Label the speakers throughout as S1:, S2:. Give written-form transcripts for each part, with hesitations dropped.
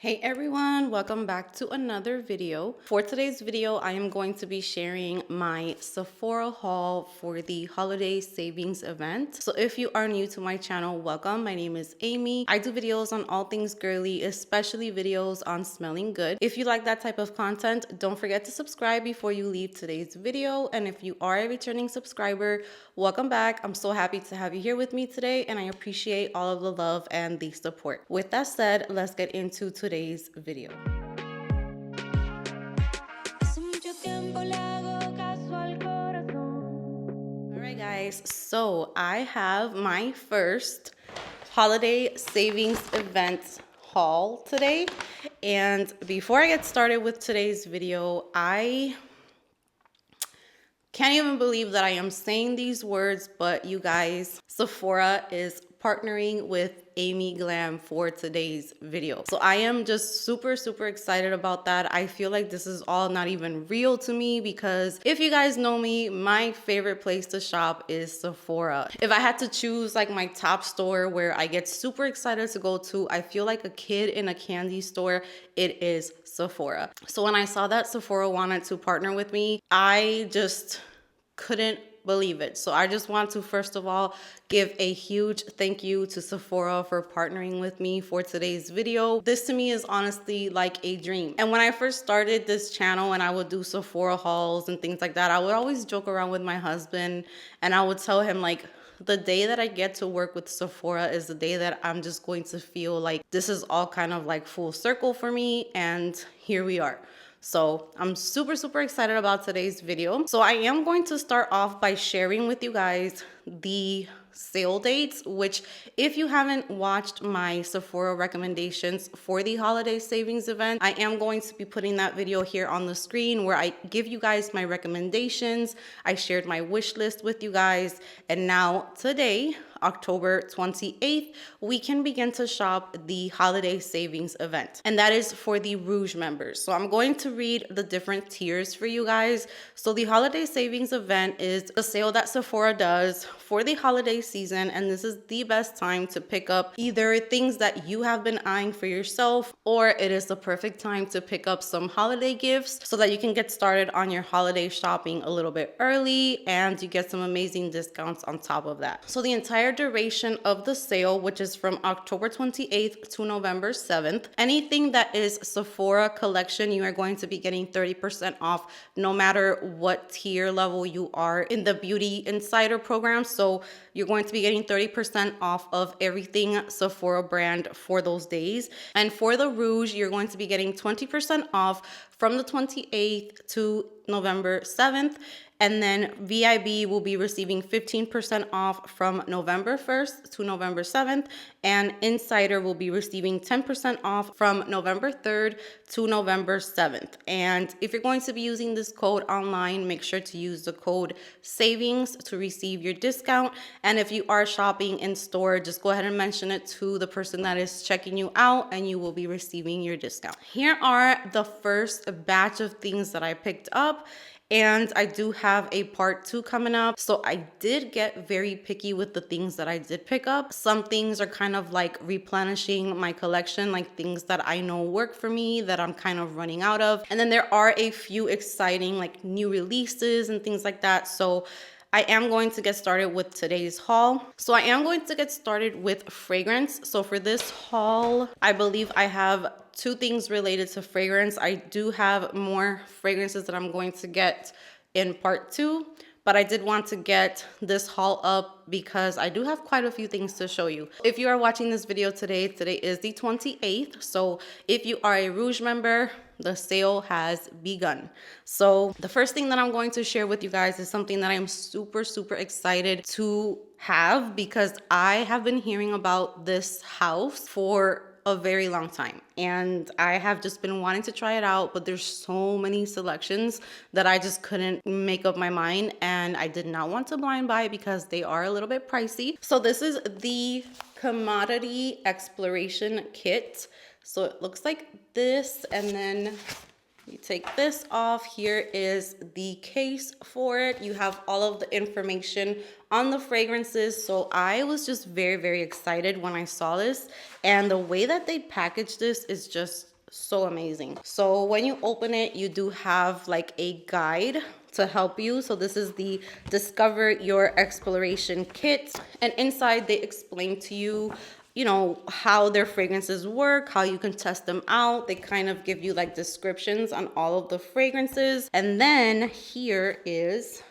S1: Hey everyone, welcome back to another video. For today's video, I am going to be sharing my Sephora haul for the holiday savings event. So if you are new to my channel, welcome. My name is Amy. I do videos on all things girly, especially videos on smelling good. If you like that type of content, don't forget to subscribe before you leave today's video. And if you are a returning subscriber, welcome back. I'm so happy to have you here with me today, and I appreciate all of the love and the support. With that said, let's get into today's video. Alright guys, so I have my first holiday savings event haul today. And before I get started with today's video, I can't even believe that I am saying these words, but you guys, Sephora is partnering with Amy Glam for today's video. So I am just super excited about that. I feel like this is all not even real to me because if you guys know me, my favorite place to shop is Sephora. If I had to choose like my top store where I get super excited to go to, I feel like a kid in a candy store, it is Sephora. So when I saw that Sephora wanted to partner with me, I just couldn't believe it. So I just want to first of all give a huge thank you to Sephora for partnering with me for today's video. This to me is honestly like a dream. And when I first started this channel and I would do Sephora hauls and things like that, I would always joke around with my husband and I would tell him like, the day that I get to work with Sephora is the day that I'm just going to feel like this is all kind of like full circle for me, and here we are. So I'm super excited about today's video. So I am going to start off by sharing with you guys the sale dates, which if you haven't watched my Sephora recommendations for the holiday savings event, I am going to be putting that video here on the screen where I give you guys my recommendations. I shared my wish list with you guys, and now today, October 28th, we can begin to shop the holiday savings event. And that is for the Rouge members. So I'm going to read the different tiers for you guys. So the holiday savings event is a sale that Sephora does for the holiday season. And this is the best time to pick up either things that you have been eyeing for yourself, or it is the perfect time to pick up some holiday gifts so that you can get started on your holiday shopping a little bit early and you get some amazing discounts on top of that. So the entire duration of the sale, which is from October 28th to November 7th, anything that is Sephora collection, you are going to be getting 30% off no matter what tier level you are in the Beauty Insider program. So you're going to be getting 30% off of everything Sephora brand for those days. And for the Rouge, you're going to be getting 20% off from the 28th to November 7th. And then VIB will be receiving 15% off from November 1st to November 7th. And Insider will be receiving 10% off from November 3rd to November 7th. And if you're going to be using this code online, make sure to use the code SAVINGS to receive your discount. And if you are shopping in store, just go ahead and mention it to the person that is checking you out and you will be receiving your discount. Here are the first batch of things that I picked up. And I do have a part 2 coming up. So I did get very picky with the things that I did pick up. Some things are kind of like replenishing my collection, like things that I know work for me that I'm kind of running out of. And then there are a few exciting like new releases and things like that. So I am going to get started with today's haul. So I am going to get started with fragrance. So for this haul, I believe I have 2 things related to fragrance. I do have more fragrances that I'm going to get in part 2, but I did want to get this haul up because I do have quite a few things to show you. If you are watching this video today is the 28th. So if you are a Rouge member, the sale has begun. So the first thing that I'm going to share with you guys is something that I'm super excited to have because I have been hearing about this house for a very long time and I have just been wanting to try it out, but there's so many selections that I just couldn't make up my mind, and I did not want to blind buy it because they are a little bit pricey. So this is the Commodity Exploration Kit. So it looks like this, and then You take this off. Here is the case for it. You have all of the information on the fragrances. So I was just very, very excited when I saw this. And the way that they package this is just so amazing. So when you open it, you do have like a guide to help you. So this is the Discover Your Exploration Kit. And inside they explain to you, you know, how their fragrances work, how you can test them out. They kind of give you like descriptions on all of the fragrances. And then here is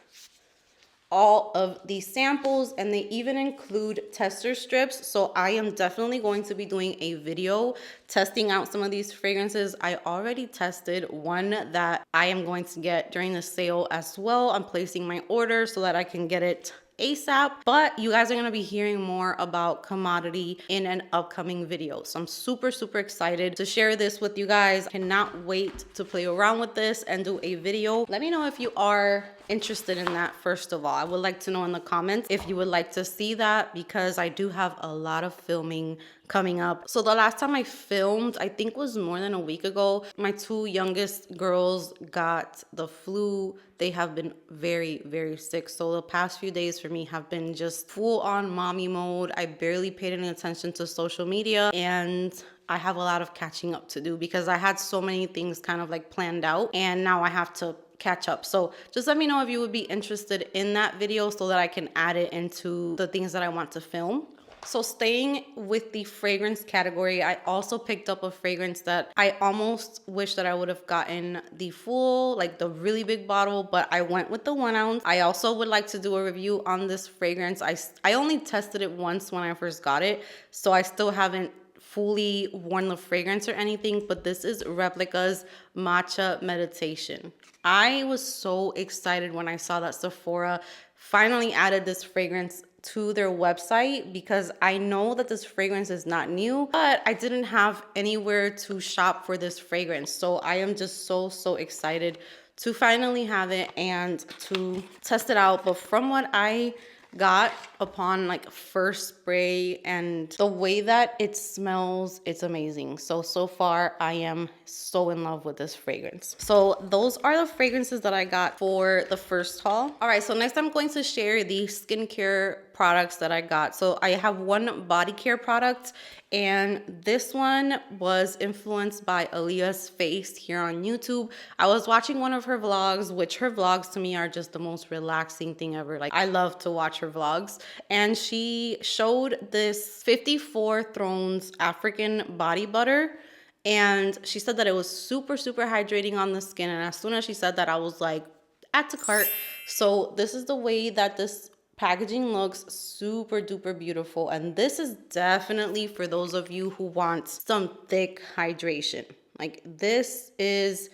S1: all of the samples, and they even include tester strips. So I am definitely going to be doing a video testing out some of these fragrances. I already tested one that I am going to get during the sale as well. I'm placing my order so that I can get it ASAP, but you guys are going to be hearing more about Commodity in an upcoming video. So I'm super, super excited to share this with you guys. Cannot wait to play around with this and do a video. Let me know if you are interested in that. First of all, I would like to know in the comments if you would like to see that, because I do have a lot of filming coming up. So the last time I filmed, I think was more than a week ago. My two youngest girls got the flu. They have been very, very sick. So the past few days for me have been just full on mommy mode. I barely paid any attention to social media, and I have a lot of catching up to do because I had so many things kind of like planned out, and now I have to catch up. So just let me know if you would be interested in that video so that I can add it into the things that I want to film. So staying with the fragrance category, I also picked up a fragrance that I almost wish that I would have gotten the full, like the really big bottle, but I went with the 1 ounce. I also would like to do a review on this fragrance. I only tested it once when I first got it, so I still haven't fully worn the fragrance or anything, but this is Replica's Matcha Meditation. I was so excited when I saw that Sephora finally added this fragrance to their website, because I know that this fragrance is not new, but I didn't have anywhere to shop for this fragrance. So I am just so, so excited to finally have it and to test it out. But from what I got upon like first spray and the way that it smells, it's amazing. So far I am so in love with this fragrance. So those are the fragrances that I got for the first haul. All right, so next I'm going to share the skincare products that I got. So I have one body care product, and this one was influenced by Aaliyah's face here on YouTube. I was watching one of her vlogs, which her vlogs to me are just the most relaxing thing ever. Like, I love to watch her vlogs. And she showed this 54 Thrones African body butter. And she said that it was super, super hydrating on the skin. And as soon as she said that, I was like, add to cart. So this is the way that this packaging looks, super duper beautiful. And this is definitely for those of you who want some thick hydration. Like, this is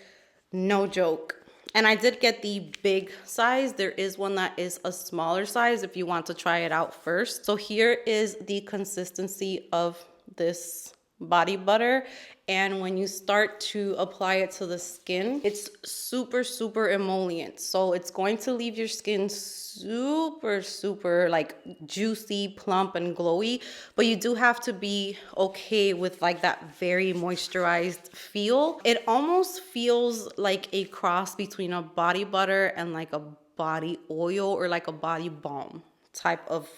S1: no joke. And I did get the big size. There is one that is a smaller size if you want to try it out first. So here is the consistency of this body butter, and when you start to apply it to the skin, it's super, super emollient. So it's going to leave your skin super, super like juicy, plump, and glowy, but you do have to be okay with like that very moisturized feel. It almost feels like a cross between a body butter and like a body oil or like a body balm type of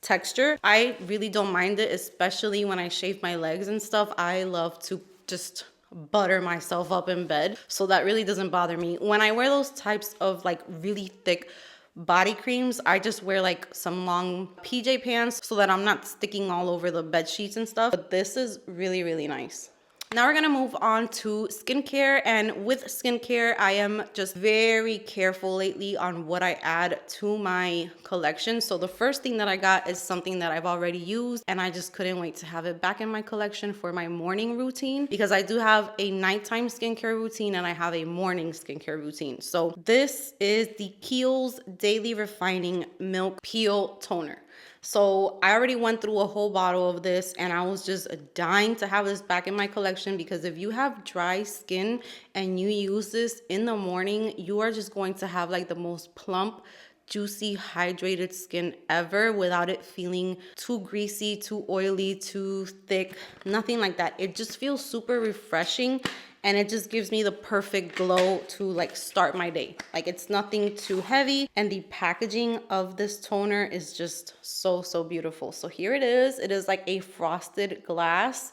S1: texture. I really don't mind it, especially when I shave my legs and stuff. I love to just butter myself up in bed, so that really doesn't bother me. When I wear those types of like really thick body creams, I just wear like some long PJ pants so that I'm not sticking all over the bed sheets and stuff. But this is really, really nice. Now we're gonna move on to skincare, and with skincare, I am just very careful lately on what I add to my collection. So the first thing that I got is something that I've already used, and I just couldn't wait to have it back in my collection for my morning routine, because I do have a nighttime skincare routine and I have a morning skincare routine. So this is the Kiehl's Daily Refining Milk Peel Toner. So I already went through a whole bottle of this, and I was just dying to have this back in my collection, because if you have dry skin and you use this in the morning, you are just going to have like the most plump, juicy, hydrated skin ever without it feeling too greasy, too oily, too thick, nothing like that. It just feels super refreshing, and it just gives me the perfect glow to like start my day. Like, it's nothing too heavy, and the packaging of this toner is just so, so beautiful. So here it is. It is like a frosted glass,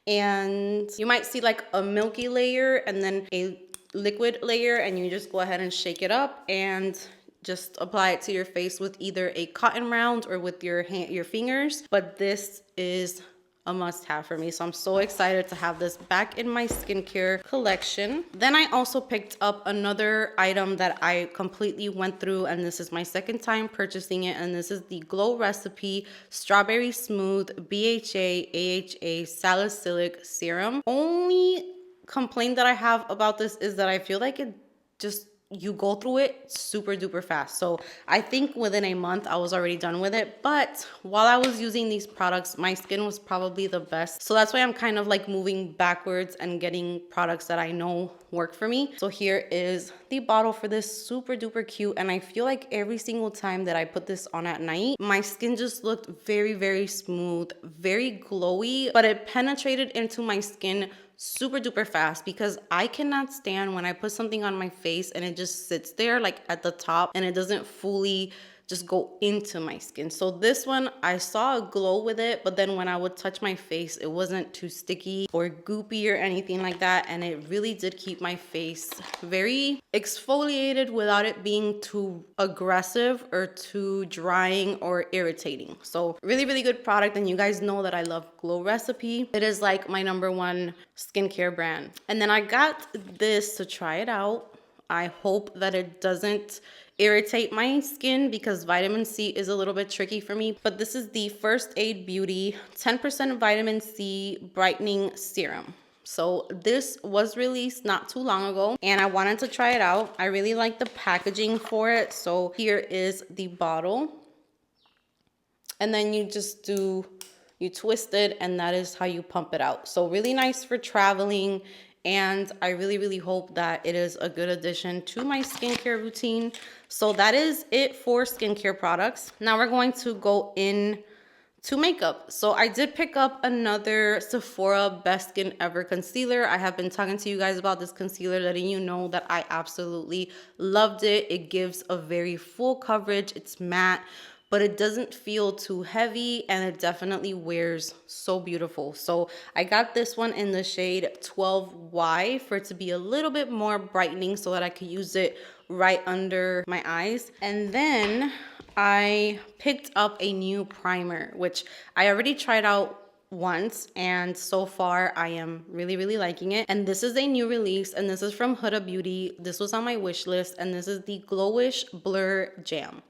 S1: and you might see like a milky layer and then a liquid layer, and you just go ahead and shake it up and just apply it to your face with either a cotton round or with your fingers. But this is a must-have for me, so I'm so excited to have this back in my skincare collection. Then I also picked up another item that I completely went through, and this is my second time purchasing it, and this is the Glow Recipe Strawberry Smooth BHA AHA Salicylic Serum. Only complaint that I have about this is that I feel like it just, you go through it super duper fast. So I think within a month I was already done with it. But while I was using these products, my skin was probably the best. So that's why I'm kind of like moving backwards and getting products that I know work for me. So here is the bottle for this, super duper cute. And I feel like every single time that I put this on at night, my skin just looked very, very smooth, very glowy, but it penetrated into my skin super duper fast, because I cannot stand when I put something on my face and it just sits there like at the top and it doesn't fully just go into my skin. So this one, I saw a glow with it, but then when I would touch my face, it wasn't too sticky or goopy or anything like that. And it really did keep my face very exfoliated without it being too aggressive or too drying or irritating. So really, really good product. And you guys know that I love Glow Recipe. It is like my #1 skincare brand. And then I got this to try it out. I hope that it doesn't irritate my skin, because vitamin C is a little bit tricky for me. But this is the First Aid Beauty 10% vitamin C brightening serum. So this was released not too long ago, and I wanted to try it out. I really like the packaging for it. So here is the bottle, and then you just you twist it, and that is how you pump it out. So really nice for traveling. And I really, really hope that it is a good addition to my skincare routine. So that is it for skincare products. Now we're going to go in to makeup. So I did pick up another Sephora Best Skin Ever concealer. I have been talking to you guys about this concealer, letting you know that I absolutely loved it. It gives a very full coverage. It's matte, but it doesn't feel too heavy, and it definitely wears so beautiful. So I got this one in the shade 12Y for it to be a little bit more brightening, so that I could use it right under my eyes. And then I picked up a new primer, which I already tried out once, and so far I am really, really liking it. And this is a new release, and this is from Huda Beauty. This was on my wish list, and this is the Glowish Blur Jam.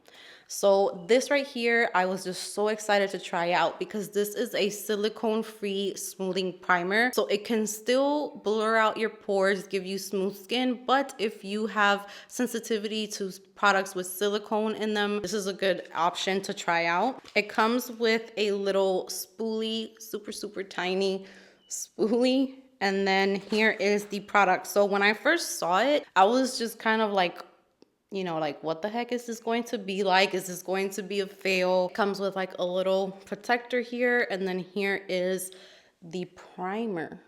S1: So this right here, I was just so excited to try out, because this is a silicone-free smoothing primer. So it can still blur out your pores, give you smooth skin, but if you have sensitivity to products with silicone in them, this is a good option to try out. It comes with a little spoolie, super, super tiny spoolie. And then here is the product. So when I first saw it, I was just kind of like, you know, like, what the heck is this going to be like? Is this going to be a fail? It comes with like a little protector here, and then here is the primer.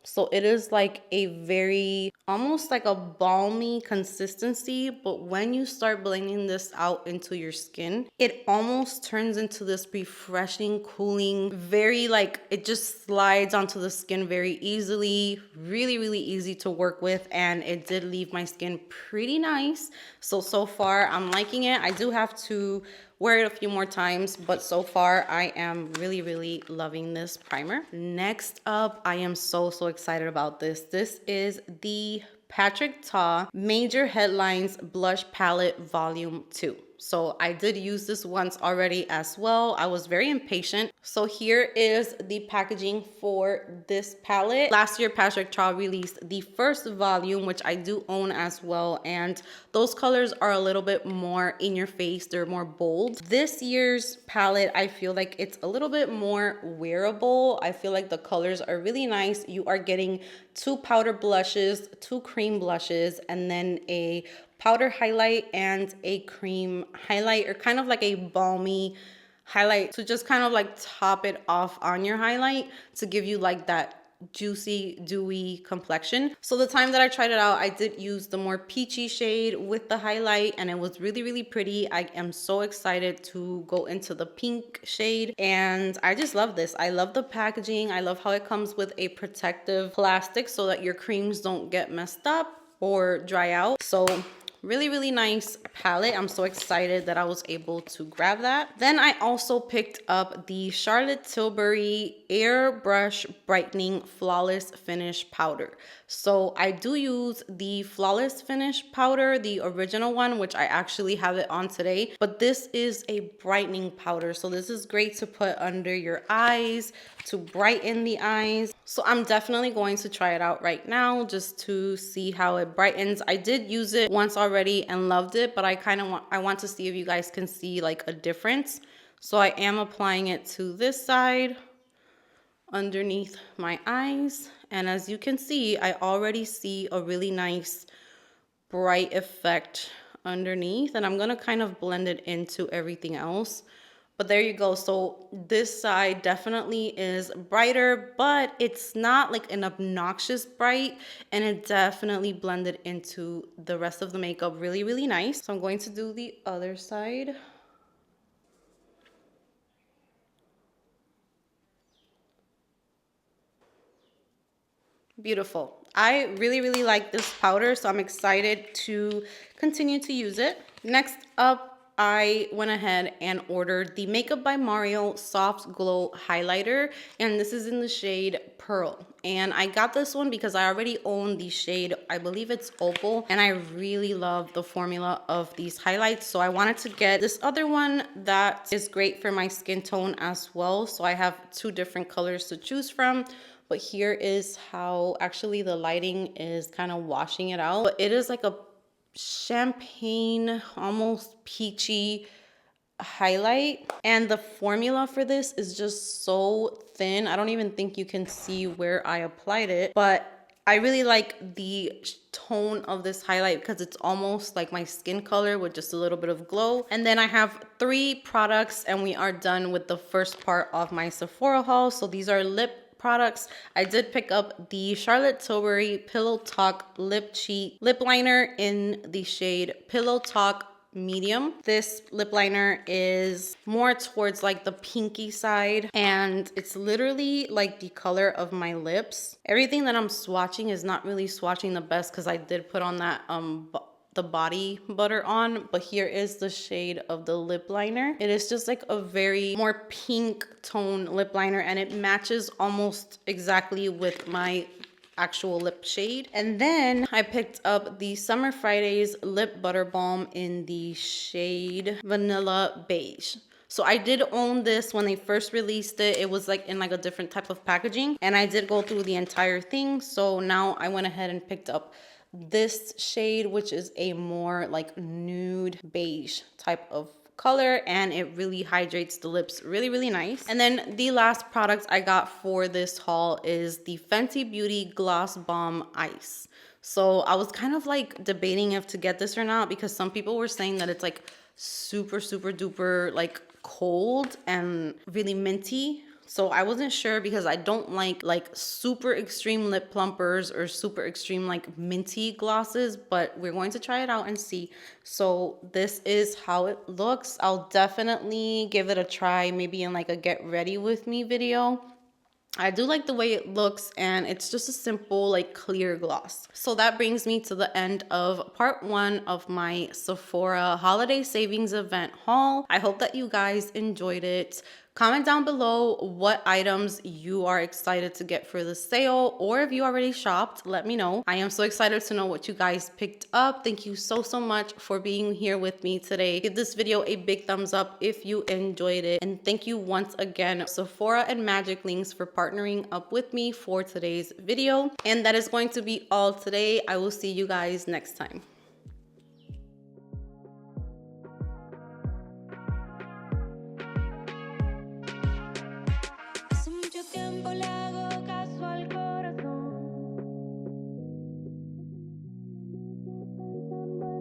S1: So it is like a very, almost like a balmy consistency, but when you start blending this out into your skin, it almost turns into this refreshing, cooling, very like, it just slides onto the skin very easily, really, really easy to work with, and it did leave my skin pretty nice. So far I'm liking it. I do have to wear it a few more times, but so far I am really, really loving this primer. Next up, I am so excited about this. This is the Patrick Ta Major Headlines Blush Palette Volume 2. So I did use this once already as well. I was very impatient. So here is the packaging for this palette. Last year, Patrick Ta released the first volume, which I do own as well. And those colors are a little bit more in your face. They're more bold. This year's palette, I feel like it's a little bit more wearable. I feel like the colors are really nice. You are getting 2 powder blushes, 2 cream blushes, and then a powder highlight and a cream highlight, or kind of like a balmy highlight to just kind of like top it off on your highlight to give you like that juicy, dewy complexion. So the time that I tried it out, I did use the more peachy shade with the highlight, and it was really, really pretty. I am so excited to go into the pink shade, and I just love this. I love the packaging. I love how it comes with a protective plastic so that your creams don't get messed up or dry out. So really, really nice palette. I'm so excited that I was able to grab that. Then I also picked up the Charlotte Tilbury Airbrush Brightening Flawless Finish Powder. So I do use the Flawless Finish powder, the original one, which I actually have it on today. But this is a brightening powder. So this is great to put under your eyes, to brighten the eyes. So I'm definitely going to try it out right now just to see how it brightens. I did use it once already and loved it, but I want to see if you guys can see like a difference. So I am applying it to this side underneath my eyes, and as you can see, I already see a really nice bright effect underneath, and I'm gonna kind of blend it into everything else. But there you go. So this side definitely is brighter, but it's not like an obnoxious bright, and it definitely blended into the rest of the makeup really, really nice. So I'm going to do the other side. Beautiful. I really, really like this powder, so I'm excited to continue to use it. Next up, I went ahead and ordered the Makeup by Mario Soft Glow Highlighter, and this is in the shade Pearl. And I got this one because I already own the shade, I believe it's Opal, and I really love the formula of these highlights. So I wanted to get this other one that is great for my skin tone as well. So I have two different colors to choose from. But here is how actually the lighting is kind of washing it out. But it is like a champagne, almost peachy highlight. And the formula for this is just so thin. I don't even think you can see where I applied it. But I really like the tone of this highlight because it's almost like my skin color with just a little bit of glow. And then I have 3 products and we are done with the first part of my Sephora haul. So these are lip products. I did pick up the Charlotte Tilbury Pillow Talk Lip Cheat Lip Liner in the shade Pillow Talk Medium. This lip liner is more towards like the pinky side, and it's literally like the color of my lips. Everything that I'm swatching is not really swatching the best because I did put on that the body butter on, but here is the shade of the lip liner. It is just like a very more pink tone lip liner, and it matches almost exactly with my actual lip shade. And then I picked up the Summer Fridays Lip Butter Balm in the shade Vanilla Beige. So I did own this when they first released it. It was like in like a different type of packaging, and I did go through the entire thing. So now I went ahead and picked up this shade, which is a more like nude beige type of color, and it really hydrates the lips really, really nice. And then the last product I got for this haul is the Fenty Beauty Gloss Bomb Ice. So I was kind of like debating if to get this or not because some people were saying that it's like super, super duper like cold and really minty. So I wasn't sure because I don't like super extreme lip plumpers or super extreme like minty glosses, but we're going to try it out and see. So this is how it looks. I'll definitely give it a try, maybe in like a get ready with me video. I do like the way it looks, and it's just a simple like clear gloss. So that brings me to the end of part 1 of my Sephora holiday savings event haul. I hope that you guys enjoyed it. Comment down below what items you are excited to get for the sale, or if you already shopped, let me know. I am so excited to know what you guys picked up. Thank you so much for being here with me today. Give this video a big thumbs up if you enjoyed it. And thank you once again, Sephora and Magic Links, for partnering up with me for today's video. And that is going to be all today. I will see you guys next time.